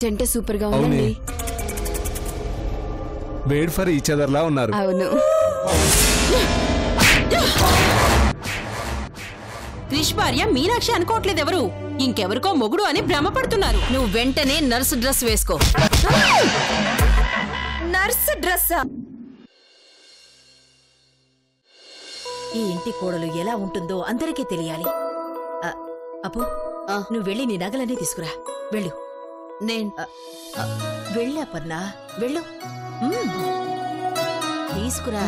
జంట సూపర్ గా ఉందండి. మేడ్ ఫర్ ఈచ్ అదర్ లా ఉన్నారు. అవును. క్రిష్ భార్య మీనాక్షి అనుకోవట్లేదు ఎవరు, ఇంకెవరికో మొగుడు అని భ్రమపడుతున్నారు. నువ్వు వెంటనే నర్సు డ్రెస్ వేసుకో. నర్స్ డ్రెస్సా? ఈ ఇంటి కోడలు ఎలా ఉంటుందో అందరికీ తెలియాలి. అపో నువ్వు వెళ్ళి నీ నగలన్నీ తీసుకురా. వెళ్ళు. వెళ్ళా పర్నా, వెళ్ళు. తీసుకురా.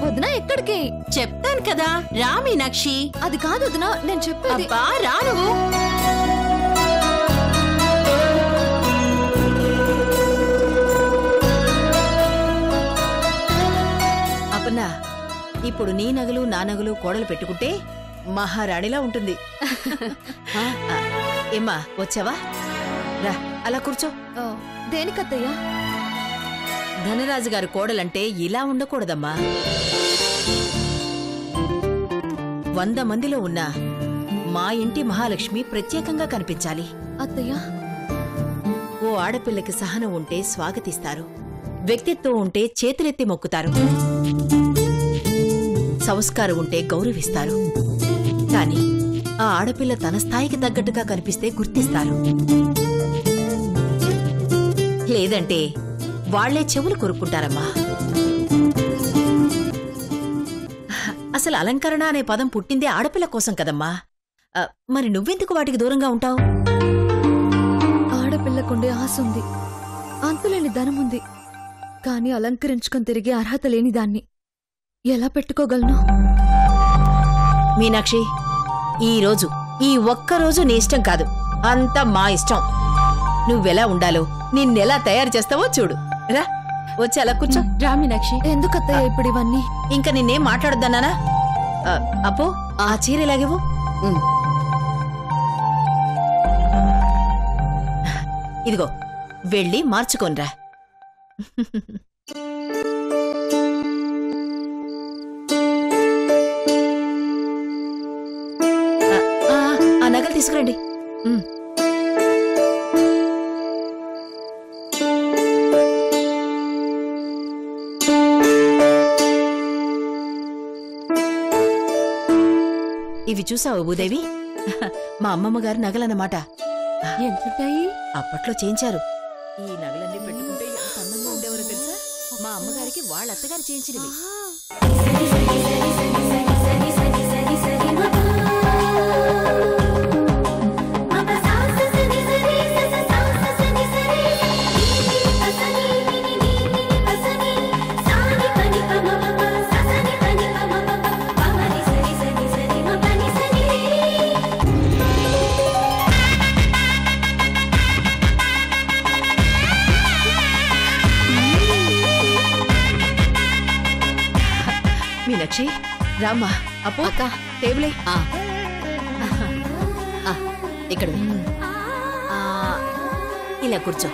వదినా ఎక్కడికి? చెప్తాను కదా, రా మీనాక్షి. అది కాదు వదినా, నేను చెప్పేది. అబ్బా రా నువ్వు. అపన్నా, ఇప్పుడు నీ నగలు నా నగలు కోడలు పెట్టుకుంటే మహారాణిలా ఉంటుంది. ఏమ్మా వచ్చావా? రా అలా కూర్చో. దేనికత్తయ్యా? ధనరాజు గారి కోడలంటే ఇలా ఉండకూడదమ్మా. 100 మందిలో ఉన్న మా ఇంటి మహాలక్ష్మి ప్రత్యేకంగా కనిపించాలి. అత్తయ్యా, ఓ ఆడపిల్లకి సహనం ఉంటే స్వాగతిస్తారు, వ్యక్తిత్వం ఉంటే చేతులెత్తి మొక్కుతారు, సంస్కారం ఉంటే గౌరవిస్తారు. కాని ఆ ఆడపిల్ల తన స్థాయికి తగ్గట్టుగా కనిపిస్తే గుర్తిస్తారు. లేదంటే వాళ్లే చెవులు కొరుక్కుంటారమ్మా. అసలు అలంకరణ అనే పదం పుట్టిందే ఆడపిల్ల కోసం కదమ్మా. మరి నువ్వెందుకు వాటికి దూరంగా ఉంటావు? ఆడపిల్లకుండే ఆశ ఉంది, అంతులేని ధనముంది, కాని అలంకరించుకొని తిరిగే అర్హత లేని దాన్ని ఎలా పెట్టుకోగలను? మీనాక్షి, ఈరోజు ఈ ఒక్కరోజు నీ ఇష్టం కాదు, అంతా మా ఇష్టం. నువ్వెలా ఉండాలో, నిన్నెలా తయారు చేస్తావో చూడు. రా, వచ్చి అలా కూర్చో. రా మీనాక్షి. ఎందుకత్తయ్య ఇప్పుడు ఇవన్నీ? ఇంకా నిన్నేం మాట్లాడొద్దన్నానా? అపో ఆ చీర ఎలాగేవో. ఇదిగో వెళ్ళి మార్చుకోనరా. ఆ నగలు తీసుకురండి. ఇవి చూసావు భూదేవి? మా అమ్మమ్మ గారి నగలన్నమాట. ఎంతుంటాయి? అప్పట్లో చేయించారు. ఈ నగలన్నీ పెట్టుకుంటే ఎంత అందంగా ఉండేవారో తెలుసా? మా అమ్మగారికి వాళ్ళ అత్తగారు చేయించినవి. మీనాక్షి రామ్మా. అప్పో అక్క టేబులే. ఇక్కడ ఇలా కూర్చో.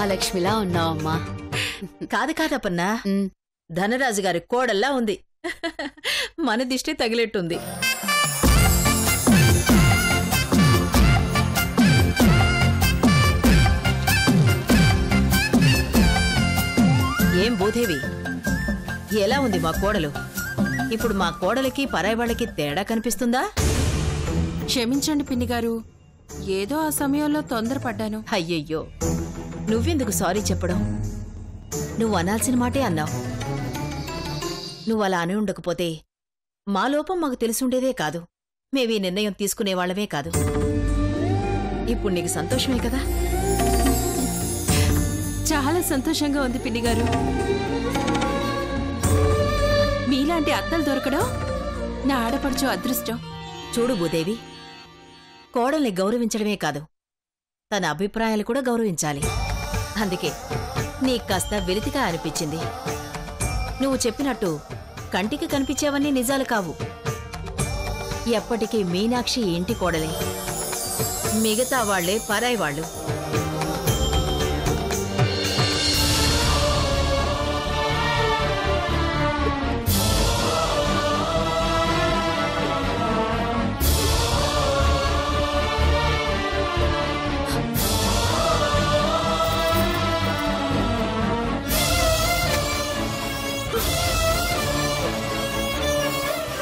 మహాలక్ష్మిలా ఉన్నావమ్మా. కాదు కాదప్పన్నా, ధనరాజు గారి కోడల్లా ఉంది. మన దిష్టి తగిలేట్టుంది. ఏం భూదేవి, ఎలా ఉంది మా కోడలు? ఇప్పుడు మా కోడలికి పరాయి వాళ్ళకి తేడా కనిపిస్తుందా? క్షమించండి పిన్ని గారు, ఏదో ఆ సమయంలో తొందరపడ్డాను. అయ్యయ్యో, నువ్వెందుకు సారీ చెప్పడం? నువ్వు అనాల్సిన మాటే అన్నావు. నువ్వు అలా అని ఉండకపోతే మా లోపం మాకు తెలిసుండేదే కాదు, మేవీ నిర్ణయం తీసుకునేవాళ్లమే కాదు. ఇప్పుడు నీకు సంతోషమే కదా? చాలా సంతోషంగా ఉంది పిన్ని గారు. మీలాంటి అత్తలు దొరకడం నా ఆడపడుచు అదృష్టం. చూడు భూదేవి, కోడల్ని గౌరవించడమే కాదు, తన అభిప్రాయాలు కూడా గౌరవించాలి. అందుకే నీకు కాస్త వెలితిగా అనిపించింది. నువ్వు చెప్పినట్టు కంటికి కనిపించేవన్నీ నిజాలు కావు. ఎప్పటికీ మీనాక్షి ఇంటి కోడలే, మిగతా వాళ్లే పరాయి వాళ్ళు.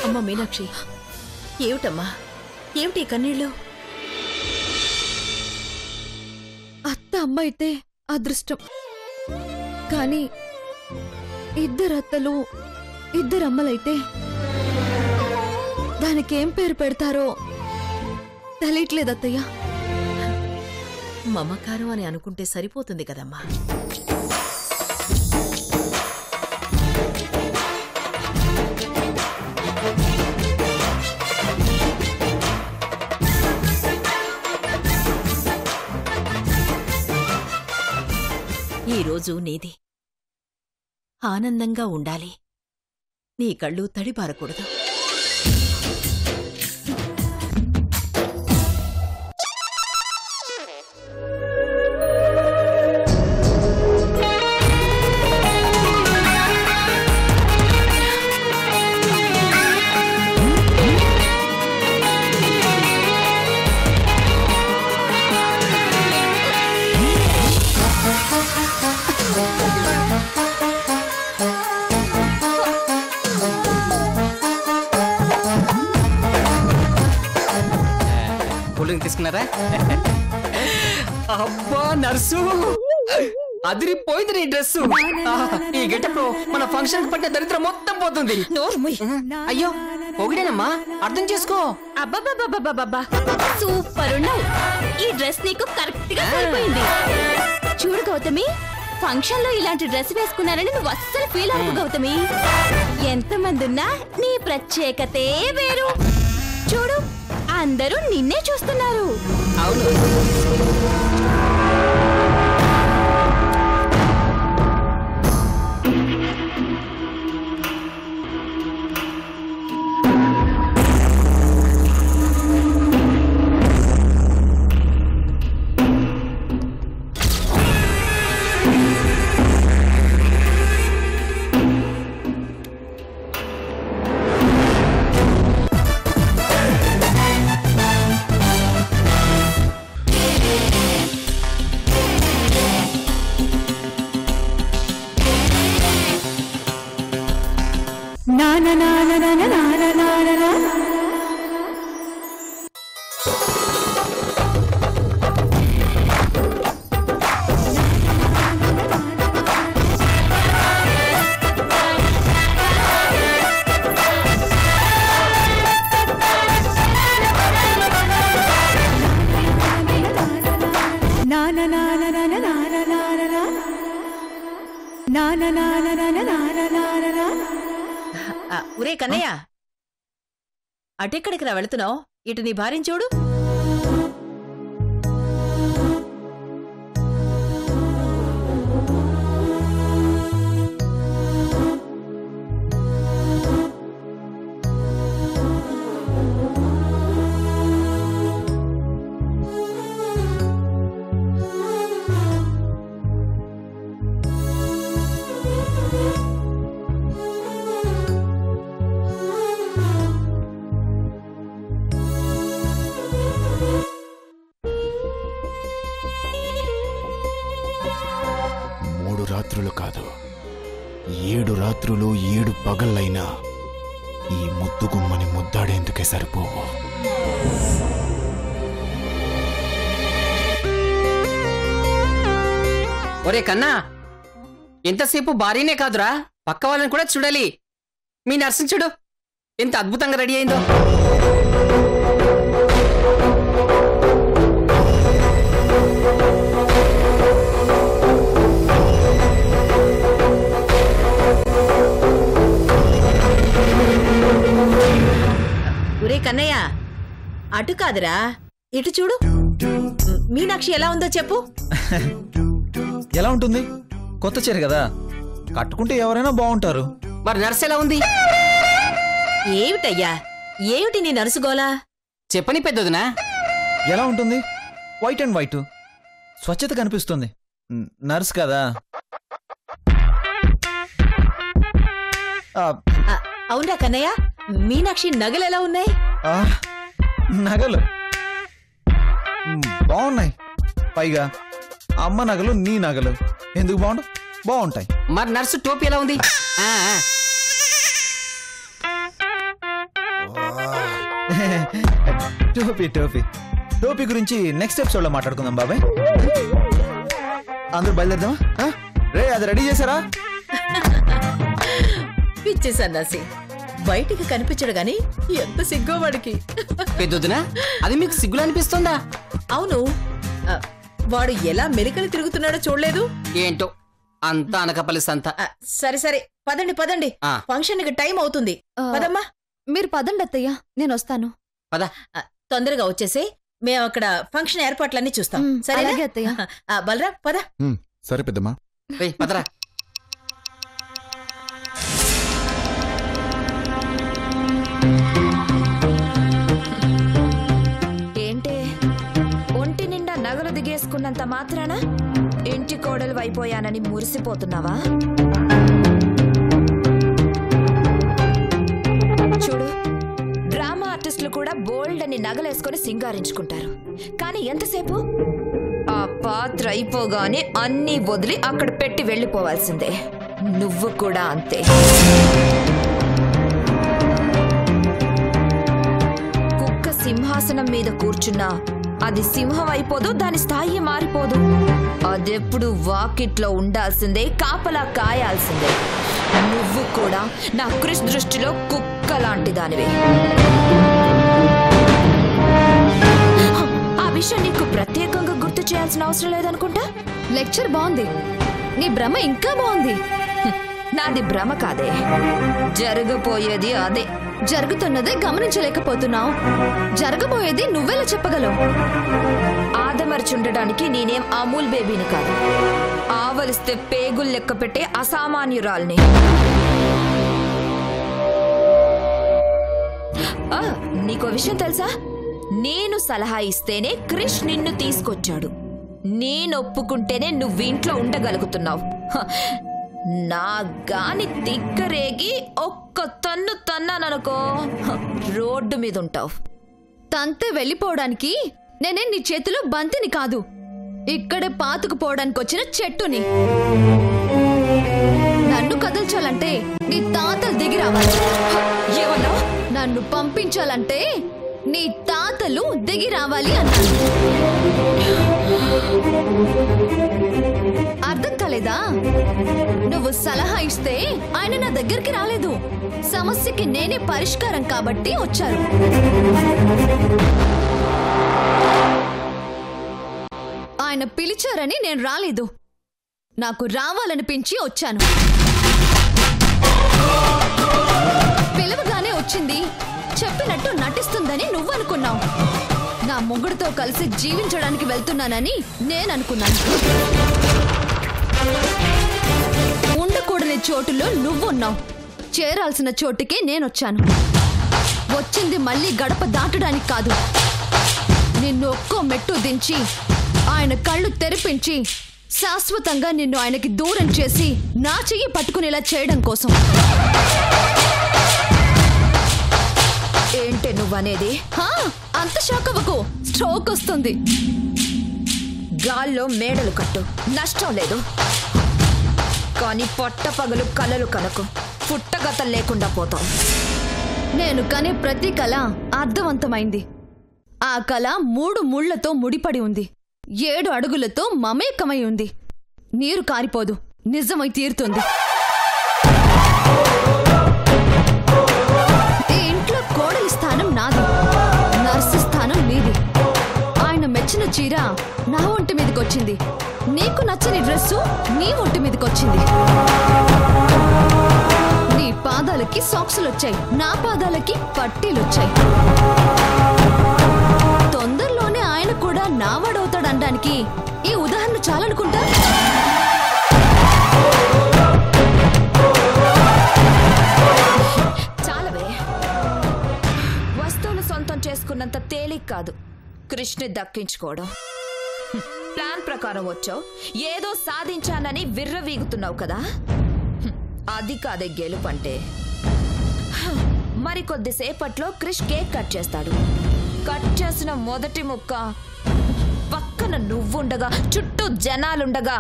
అమ్మ మీనాక్షి, ఏమిటమ్మా, ఏమిటి కన్నీళ్ళు? అత్త అమ్మ అయితే అదృష్టం, కానీ ఇద్దరు అత్తలు ఇద్దరు అమ్మలైతే దానికేం పేరు పెడతారో తెలియట్లేదు అత్తయ్య. మమకారం అని అనుకుంటే సరిపోతుంది కదమ్మా. ఈరోజు నీది, ఆనందంగా ఉండాలి. నీ కళ్ళు తడిపారకూడదు. తీసుకున్నారా? అబ్బా నర్సు, అదిరిపోయింది నీ డ్రెస్సు. ఈ గెటప్ లో మన ఫంక్షన్ పట్టిన దరిద్రం మొత్తం పోతుంది. అయ్యో ఒకడేనమ్మా, అర్థం చేసుకో. అబ్బబ్బబ్బబ్బబ్బబ్బా, సూపర్ ఉన్నావు. ఈ డ్రెస్ నీకు కరెక్ట్ గా సరిపోయింది. చూడు గౌతమి, ఫంక్షన్ లో ఇలాంటి డ్రెస్ వేసుకున్నారని నువ్వు అస్సలు ఫీల్ అవ్వకు గౌతమి. ఎంతమంది ఉన్నా నీ ప్రత్యేకతే వేరు. చూడు, అందరూ నిన్నే చూస్తున్నారు. అవును, ఒరే కన్నయ్య, అటెక్కడికి రా వెళుతున్నావు? ఇటు నీ భార్యను చూడు. 3 రాత్రులు కాదు, 7 రాత్రులు 7 పగళ్ళైనా ఈ ముద్దు గుమ్మని ముద్దాడేందుకే సరిపోవు. ఒరే కన్నా, ఎంతసేపు భార్యనే కాదురా పక్క వాళ్ళని కూడా చూడాలి. మీ నర్సుని చూడు ఎంత అద్భుతంగా రెడీ అయిందో. ఒరే కన్నయ్య, అటు కాదురా ఇటు చూడు. మీనాక్షి ఎలా ఉందో చెప్పు. ఎలా ఉంటుంది? కొత్త చీర కదా, కట్టుకుంటే ఎవరైనా బాగుంటారు. మరి నర్సు ఎలా ఉంది? ఏమిటయ్యా, ఏమిటి నీ నరుసుకోలా? చెప్పని పెద్దదినా. ఎలా ఉంటుంది? వైట్ అండ్ వైట్, స్వచ్ఛత కనిపిస్తుంది. నర్స్ కదా. అవునా కన్నయ్య, మీనాక్షి నగలు ఎలా ఉన్నాయి? నగలు బాగున్నాయి. పైగా అమ్మ నగలు నీ నగలు ఎందుకు బాగుంటాయి. మరి నర్సు టోపీ ఎలా ఉంది? టోపీ గురించి నెక్స్ట్ ఎపిసోడ్ లో మాట్లాడుకుందాం బాబాయ్. అందరూ బయలుదేరదామా? రే, అది రెడీ చేశారా? పిచ్చి సన్నాసి, బయటికి కనిపించడు గాని ఎంత సిగ్గో వాడికి. పెద్దదినా, అది మీకు సిగ్గులు అనిపిస్తుందా? అవును, వాడు ఎలా మెలికలు తిరుగుతున్నాడో చూడలేదు? ఏంటో అంతా అనకపల్లి సంత. సరే సరే, పదండి పదండి, ఫంక్షన్ కి టైం అవుతుంది. పదమ్మా. మీరు పదండి అత్తయ్య, నేను వస్తాను. పద, తొందరగా వచ్చేసే, మేము అక్కడ ఫంక్షన్ ఏర్పాట్లన్నీ చూస్తాం. సరే అత్తయ్య. బలరా పద. సరే పెద్దమ్మా. పదరా. ఏంటే, ఒంటి నిండా నగలు దిగేసుకున్నంత మాత్రాన ఇంటి కోడలు అయిపోయానని మురిసిపోతున్నావా? చూడు, డ్రామా ఆర్టిస్టులు కూడా బోల్డ్ అని నగలేసుకుని సింగారించుకుంటారు. కానీ ఎంతసేపు? ఆ పాత్ర అయిపోగానే అన్నీ వదిలి అక్కడ పెట్టి వెళ్ళిపోవాల్సిందే. నువ్వు కూడా అంతే. కుక్క సింహాసనం మీద కూర్చున్నా అది సింహం అయిపోదు, దాని స్థాయి మారిపోదు. అదెప్పుడు వాకిట్లో ఉండాల్సిందే, కాపలా కాయాల్సిందే. నువ్వు కూడా నా క్రిష్ దృష్టిలో కుక్క లాంటి దానివే. ఆ విషయం నీకు ప్రత్యేకంగా గుర్తు చేయాల్సిన అవసరం లేదనుకుంటా. లెక్చర్ బాగుంది, నీ భ్రమ ఇంకా బాగుంది. నాది భ్రమ కాదే, జరగబోయేది అదే. జరుగుతున్నదే గమనించలేకపోతున్నావు, జరగబోయేది నువ్వెలా చెప్పగలవు? ఆదమర్చుండడానికి నేనేం అమూల్ బేబీని కాదు, ఆవలిస్తే పేగులు లెక్క పెట్టే అసామాన్యురాల్ని. నీకో విషయం తెలుసా? నేను సలహా ఇస్తేనే క్రిష్ నిన్ను తీసుకొచ్చాడు. నేను ఒప్పుకుంటేనే నువ్వు ఇంట్లో ఉండగలుగుతున్నావు. నా గాని తిక్కరేగి ఒక్క తన్ను తన్నాననుకో, రోడ్డు మీద ఉంటావు. తంతే వెళ్ళిపోవడానికి నేనే నీ చేతిలో బంతిని కాదు, ఇక్కడే పాతుకుపోవడానికి వచ్చిన చెట్టుని. నన్ను కదల్చాలంటే నీ తాతలు దిగి రావాలి. ఏమన్నా? నన్ను పంపించాలంటే నీ తాతలు దిగి రావాలి అన్నాను. అర్థం కాలేదా? నువ్వు సలహా ఇస్తే ఆయన నా దగ్గరికి రాలేదు, సమస్యకి నేనే పరిష్కారం కాబట్టి వచ్చారు. ఆయన పిలిచారని నేను రాలేదు, నాకు రావాలనిపించి వచ్చాను. పిలవగానే వచ్చింది, చెప్పినట్టు నటిస్తుందని నువ్వనుకున్నావు. నా మొగుడుతో కలిసి జీవించడానికి వెళ్తున్నానని నేననుకున్నాను. ఉండకూడని చోటులో నువ్వున్నావు, చేరాల్సిన చోటుకే నేనొచ్చాను. వచ్చింది మళ్ళీ గడప దాటడానికి కాదు, నిన్ను ఒక్కో మెట్టు దించి ఆయన కళ్ళు తెరిపించి శాశ్వతంగా నిన్ను ఆయనకి దూరం చేసి నా చెయ్యి పట్టుకునేలా చేయడం కోసం. ఏంటే నువ్వనేది? అంత షాక్ అవ్వకు, స్ట్రోక్ వస్తుంది. గాల్లో మేడలు కట్టు, నష్టం లేదు. కానీ పట్టపగలు కలలు కనకు పుట్టగత లేకుండా పోతావు. నేను కనే ప్రతి కళ అర్థవంతమైంది. ఆ కళ 3 ముళ్లతో ముడిపడి ఉంది. 7 అడుగులతో మమేకమై ఉంది. నీరు కారిపోదు, నిజమై తీరుతుంది. ఈ ఇంట్లో కోడలి స్థానం నాది, నర్సు స్థానం నీది. ఆయన మెచ్చిన చీర నా ఒంటి మీదకొచ్చింది, నీకు నచ్చని డ్రెస్సు నీ ఒంటి మీదకొచ్చింది. నీ పాదాలకి సాక్సులొచ్చాయి, నా పాదాలకి పట్టీలొచ్చాయి. తొందరలోనే ఆయన కూడా నావాడవుతాడనడానికి ఈ ఉదాహరణ చాలనుకుంటా. చాలవే. వస్తువులు సొంతం చేసుకున్నంత తేలిక కాదు కృష్ణని దక్కించుకోవడం. ప్లాన్ ప్రకారం వచ్చావు, ఏదో సాధించానని విర్రవీగుతున్నావు కదా. అది కాదే గెలుపంటే. మరి కొద్దిసేపట్లో క్రిష్ కేక్ కట్ చేస్తాడు. కట్ చేసిన మొదటి ముక్క పక్కన నువ్వుండగా, చుట్టూ జనాలుండగా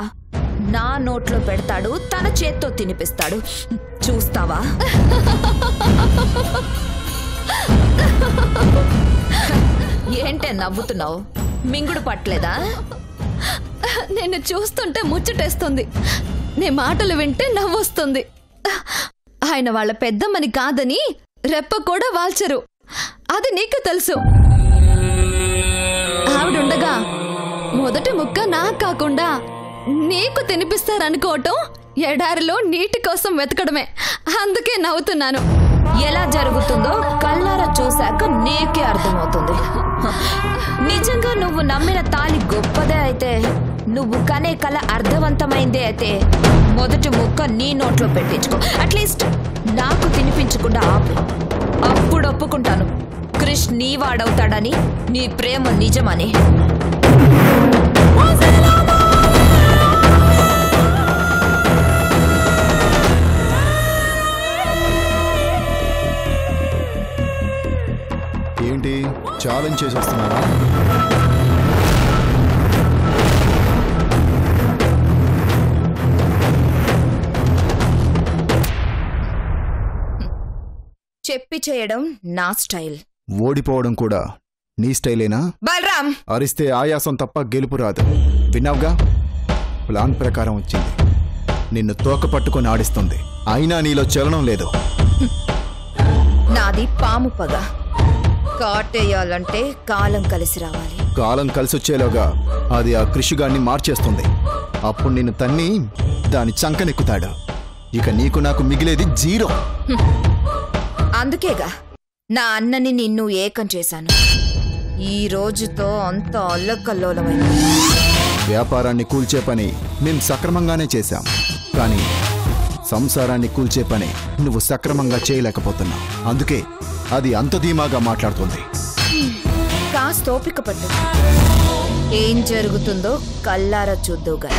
నా నోట్లో పెడతాడు, తన చేత్తో తినిపిస్తాడు. చూస్తావా? ఏంటే నవ్వుతున్నావు? మింగుడు పట్టలేదా? నిన్ను చూస్తుంటే ముచ్చటేస్తుంది, నీ మాటలు వింటే నవ్వొస్తుంది. ఆయన వాళ్ళ పెద్దమ్మని కాదని రెప్ప కూడా వాల్చరు, అది నీకు తెలుసు. ఆవిడుండగా మొదటి ముక్క నాకు కాకుండా నీకు తినిపిస్తారనుకోవటం ఎడారిలో నీటి కోసం వెతకడమే. అందుకే నవ్వుతున్నాను. ఎలా జరుగుతుందో కళ్ళారా చూశాక నీకే అర్థమవుతుంది. నిజంగా నువ్వు నమ్మిన తాళి గొప్పదే అయితే, నువ్వు కనే కళ అర్థవంతమైందే అయితే, మొదటి ముక్క నీ నోట్లో పెట్టించుకో. అట్లీస్ట్ నాకు తినిపించకుండా ఆపు. అప్పుడు ఒప్పుకుంటాను క్రిష్ నీ వాడవుతాడని, నీ ప్రేమ నిజమని. ఏంటి ఛాలెంజ్ చేసి వస్తున్నారా? చెప్పి చేయడం నా స్టైల్. ఓడిపోవడం కూడా నీ స్టైలేనా? బలరాం, అరిస్తే ఆయాసం తప్ప గెలుపు రాదు. విన్నావుగా, ప్లాన్ ప్రకారం వచ్చింది. నిన్ను తోక పట్టుకొని ఆడిస్తుంది, అయినా నీలో చలనం లేదు. నాది పాము పగ. కాటేయాలంటే కాలం కలిసి రావాలి. కాలం కలిసొచ్చేలోగా అది ఆ కృషిగాన్ని మార్చేస్తుంది. అప్పుడు నిన్ను తన్ని దాని చంకనెక్కుతాడు. ఇక నీకు నాకు మిగిలేది 0. అందుకేగా నా అన్నని నిన్ను ఏకం చేశాను. ఈ రోజుతో అంత అల్లకల్లోలమైంది. వ్యాపారాన్ని కూల్చే పని మేం సక్రమంగానే చేశాం, కానీ సంసారాన్ని కూల్చే పని నువ్వు సక్రమంగా చేయలేకపోతున్నావు. అందుకే అది అంత ధీమాగా మాట్లాడుతుంది. కాస్త ఓపిక పట్టు, ఏం జరుగుతుందో కల్లారా చూద్దువుగా.